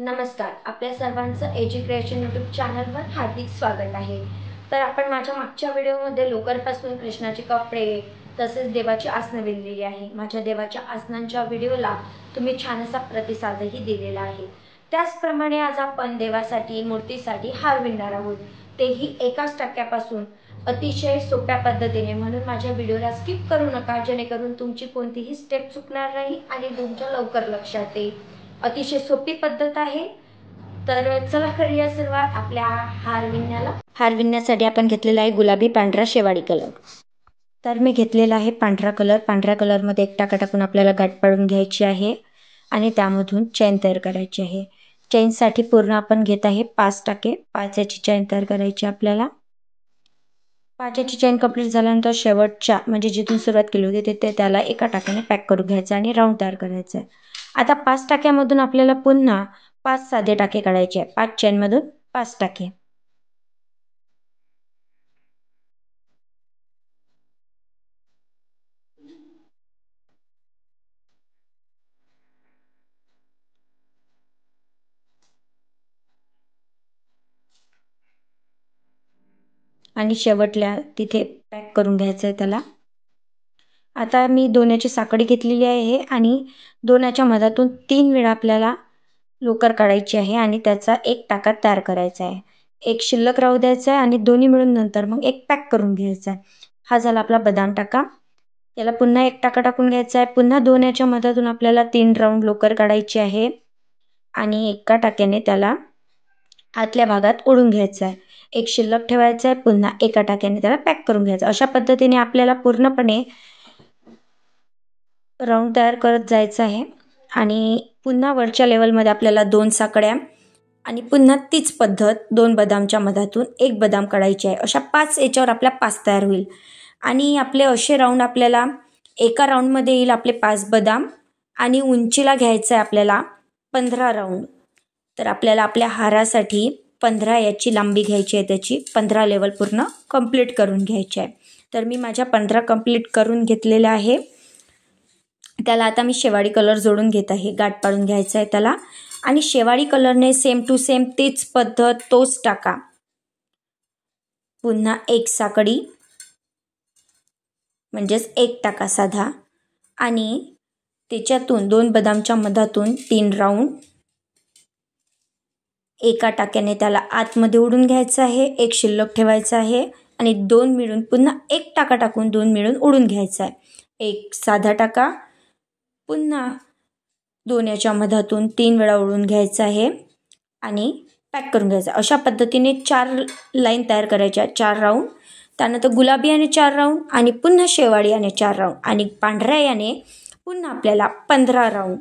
नमस्कार. आपल्या सर्वांचं एज्युक्रिएशन यूट्यूब चॅनलवर हार्दिक स्वागत आहे. तर आपण माझ्या मागच्या व्हिडिओमध्ये लोकरपासून कृष्णाचे कपडे तसेच देवाची आसनं विणलेली आहे. माझ्या देवाच्या आसनांच्या व्हिडिओला तुम्ही छान असा प्रतिसादही दिलेला आहे. त्याचप्रमाणे आज आपण देवासाठी मूर्तीसाठी हार विणणार आहोत, तेही एकाच टक्क्यापासून अतिशय सोप्या पद्धतीने. म्हणून माझ्या व्हिडिओला स्किप करू नका, जेणेकरून तुमची कोणतीही स्टेप चुकणार नाही आणि तुमच्या लवकर लक्षात येईल. अतिशय सोपी पद्धत आहे. तर चला करूया सुरुवात आपल्या हार विणण्याला. हार विणण्यासाठी आपण घेतलेला आहे गुलाबी पांढरा शेवाळी कलर. तर मी घेतलेला आहे पांढरा कलर. पांढऱ्या कलरमध्ये एक टाका टाकून आपल्याला गाठ पाडून घ्यायची आहे आणि त्यामधून चेन तयार करायची आहे. चेनसाठी पूर्ण आपण घेत आहे 5 टाके. 5 याची चेन तयार करायची आपल्याला. 5 याची चेन कंप्लीट झाल्यानंतर शेवटच्या म्हणजे जिथून सुरुवात केली होती तिथे त्याला एका टाक्याने पॅक करून घ्यायचं आणि राऊंड तयार करायचं आहे. आता 5 टाक्यामधून आपल्याला पुन्हा 5 साधे टाके काढायचे आहे. 5 चेनमधून 5 टाके. आणि शेवटल्या तिथे पॅक करून घ्यायचं आहे त्याला. आता मी दोन्याची साकडी घेतलेली आहे आणि दोन्याच्या मधातून 3 वेळा आपल्याला लोकर काढायची आहे आणि त्याचा एक टाका तयार करायचा आहे. एक शिल्लक राहू द्यायचा आहे आणि दोन्ही मिळून नंतर मग एक पॅक करून घ्यायचा आहे. हा झाला आपला बदाम टाका. याला पुन्हा एक टाका टाकून घ्यायचा आहे. पुन्हा दोन्याच्या मधातून आपल्याला 3 राऊंड लोकर काढायची आहे आणि एका टाक्याने त्याला आतल्या भागात ओढून घ्यायचं आहे. एक शिल्लक ठेवायचा आहे. पुन्हा एका टाक्याने त्याला पॅक करून घ्यायचं. अशा पद्धतीने आपल्याला पूर्णपणे राऊंड तयार करत जायचं आहे आणि पुन्हा वरच्या लेवलमध्ये आपल्याला 2 साकड्या आणि पुन्हा तीच पद्धत 2 बदामच्या मधातून एक बदाम काढायचे आहे. अशा 5 याच्यावर आपल्या 5 तयार होईल आणि आपले असे राऊंड आपल्याला एका राऊंडमध्ये येईल आपले 5 बदाम आणि उंचीला घ्यायचं आहे आपल्याला 15 राऊंड. तर आपल्याला आपल्या हारासाठी 15 याची लांबी घ्यायची आहे. त्याची 15 लेवल पूर्ण कंप्लीट करून घ्यायची आहे. तर मी माझ्या 15 कंप्लीट करून घेतलेल्या आहे. त्याला आता मी शेवाळी कलर जोडून घेत आहे. गाठ पाडून घ्यायचा आहे त्याला आणि शेवाळी कलरने सेम टू सेम तीच पद्धत, तोच टाका. पुन्हा एक साकडी म्हणजेच एक टाका साधा आणि त्याच्यातून 2 बदामच्या मधातून 3 राऊंड. एका टाक्याने त्याला आतमध्ये ओढून घ्यायचं आहे. एक शिल्लक ठेवायचं आहे आणि 2 मिळून पुन्हा एक टाका टाकून 2 मिळून ओढून घ्यायचा आहे. एक साधा टाका, पुन्हा 2 याच्या मधातून 3 वेळा ओढून घ्यायचं आहे आणि पॅक करून घ्यायचं. अशा पद्धतीने 4 लाईन तयार करायच्या, 4 राऊंड. त्यानंतर गुलाबी याने 4 राऊंड आणि पुन्हा शेवाळी याने 4 राऊंड आणि पांढऱ्या याने पुन्हा आपल्याला 15 राऊंड.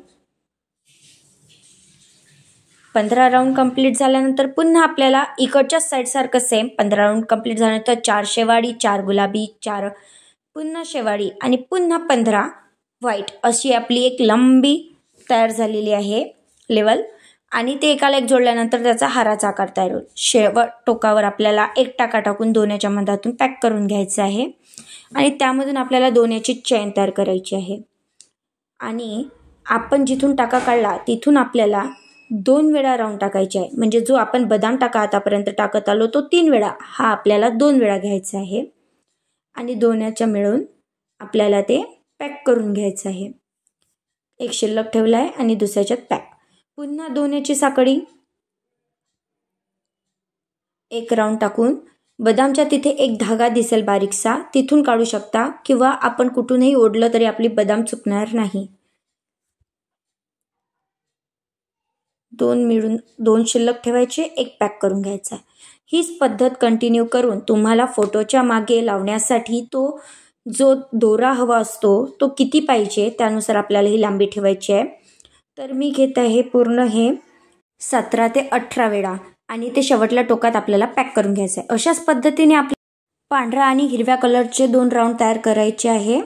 15 राऊंड कंप्लीट झाल्यानंतर पुन्हा आपल्याला इकडच्या साईडसारखं सेम 15 राऊंड कंप्लीट झाल्यानंतर 4 शेवाळी, 4 गुलाबी, 4 पुन्हा शेवाळी आणि पुन्हा 15 व्हाईट. अशी आपली एक लंबी तयार झालेली आहे लेवल आणि ते एकाला एक जोडल्यानंतर त्याचा हाराचा आकार तयार होईल. शेवट टोकावर आपल्याला एक टाका टाकून 2 याच्या मधातून पॅक करून घ्यायचं आहे आणि त्यामधून आपल्याला 2 याची चेन तयार करायची आहे आणि आपण जिथून टाका काढला तिथून आपल्याला 2 वेळा राऊंड टाकायचे आहे. म्हणजे जो आपण बदाम टाका आतापर्यंत टाकत आलो तो 3 वेळा, हा आपल्याला 2 वेळा घ्यायचा आहे आणि 2 याच्या मिळून आपल्याला ते पॅक करून घ्यायचं आहे. एक शिल्लक ठेवला आहे आणि दुसऱ्याच्यात पॅक. पुन्हा 2 याची साकडी, एक राऊंड टाकून बदामच्या तिथे एक धागा दिसेल बारीकसा, तिथून काढू शकता किंवा आपण कुठूनही ओढलं तरी आपली बदाम चुकणार नाही. 2 मिळून 2 शिल्लक ठेवायचे, एक पॅक करून घ्यायचा. हीच पद्धत कंटिन्यू करून तुम्हाला फोटोच्या मागे लावण्यासाठी तो जो दोरा हवा असतो तो किती पाहिजे त्यानुसार आपल्याला ही लांबी ठेवायची आहे. तर मी घेत आहे पूर्ण हे 17 ते 18 वेळा आणि ते शेवटल्या टोकात आपल्याला पॅक करून घ्यायचं आहे. अशाच पद्धतीने आपल्याला पांढरा आणि हिरव्या कलरचे 2 राऊंड तयार करायचे आहे.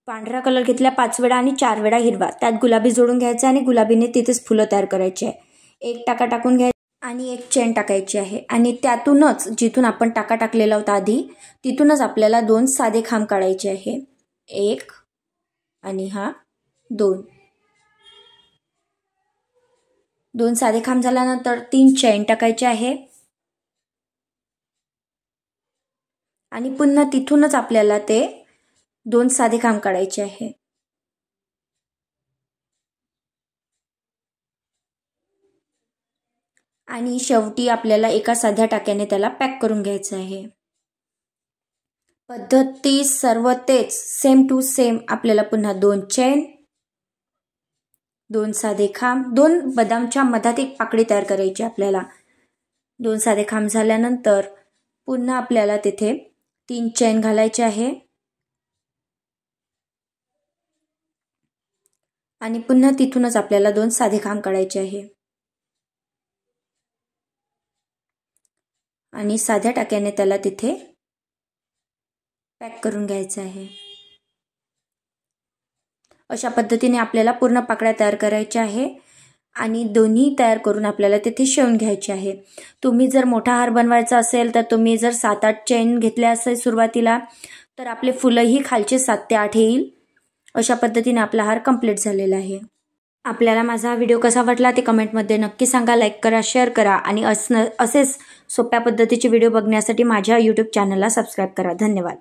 पांढरा कलर घेतला 5 वेळा आणि 4 वेळा हिरवा, त्यात गुलाबी जोडून घ्यायचा आणि गुलाबीने तिथेच फुलं तयार करायची आहे. एक टाका टाकून घ्यायचा आणि एक चेन टाकायची आहे आणि त्यातूनच जिथून आपण टाका टाकलेला होता आधी तिथूनच आपल्याला 2 साधे खांब काढायचे आहे. 1 आणि हा 2. 2 साधे खांब झाल्यानंतर 3 चैन टाकायचे आहे आणि पुन्हा तिथूनच आपल्याला ते 2 साधे खांब काढायचे आहे। आणि शेवटी आपल्याला एका साध्या टाक्याने त्याला पॅक करून घ्यायचं आहे। पद्धती सर्व तेच सेम टू सेम। आपल्याला पुन्हा 2 चैन, 2 साधे खांब, 2 बदामच्या मधात एक पाकळी तयार करायची आपल्याला। 2 साधे खांब झाल्यानंतर पुन्हा आपल्याला तिथे 3 चैन घालायचे आहे आणि पुन्हा तिथूनच आपल्याला 2 साधे खांब काढायचे आहे आणि साध्या टाक्याने त्याला तिथे पॅक करून घ्यायचं आहे। अशा पद्धतीने आपल्याला पूर्ण पाकळ्या तयार करायच्या आहे आणि दोन्ही तयार करून आपल्याला तिथे शिवून घ्यायचे आहे। तुम्ही जर मोठा हार बनवायचा असेल तर तुम्ही जर 7-8 चैन घेतल्या असेल सुरुवातीला तर आपले फुलंही खालचे 7 ते 8 येईल। अशा पद्धतीने आपला हार कंप्लीट झालेला आहे। आपल्याला माझा व्हिडिओ कसा वाटला ते कमेंटमध्ये नक्की सांगा, लाईक करा, शेअर करा आणि असेच सोप्या पद्धतीचे व्हिडिओ बघण्यासाठी माझ्या YouTube चॅनलला सबस्क्राईब करा। धन्यवाद।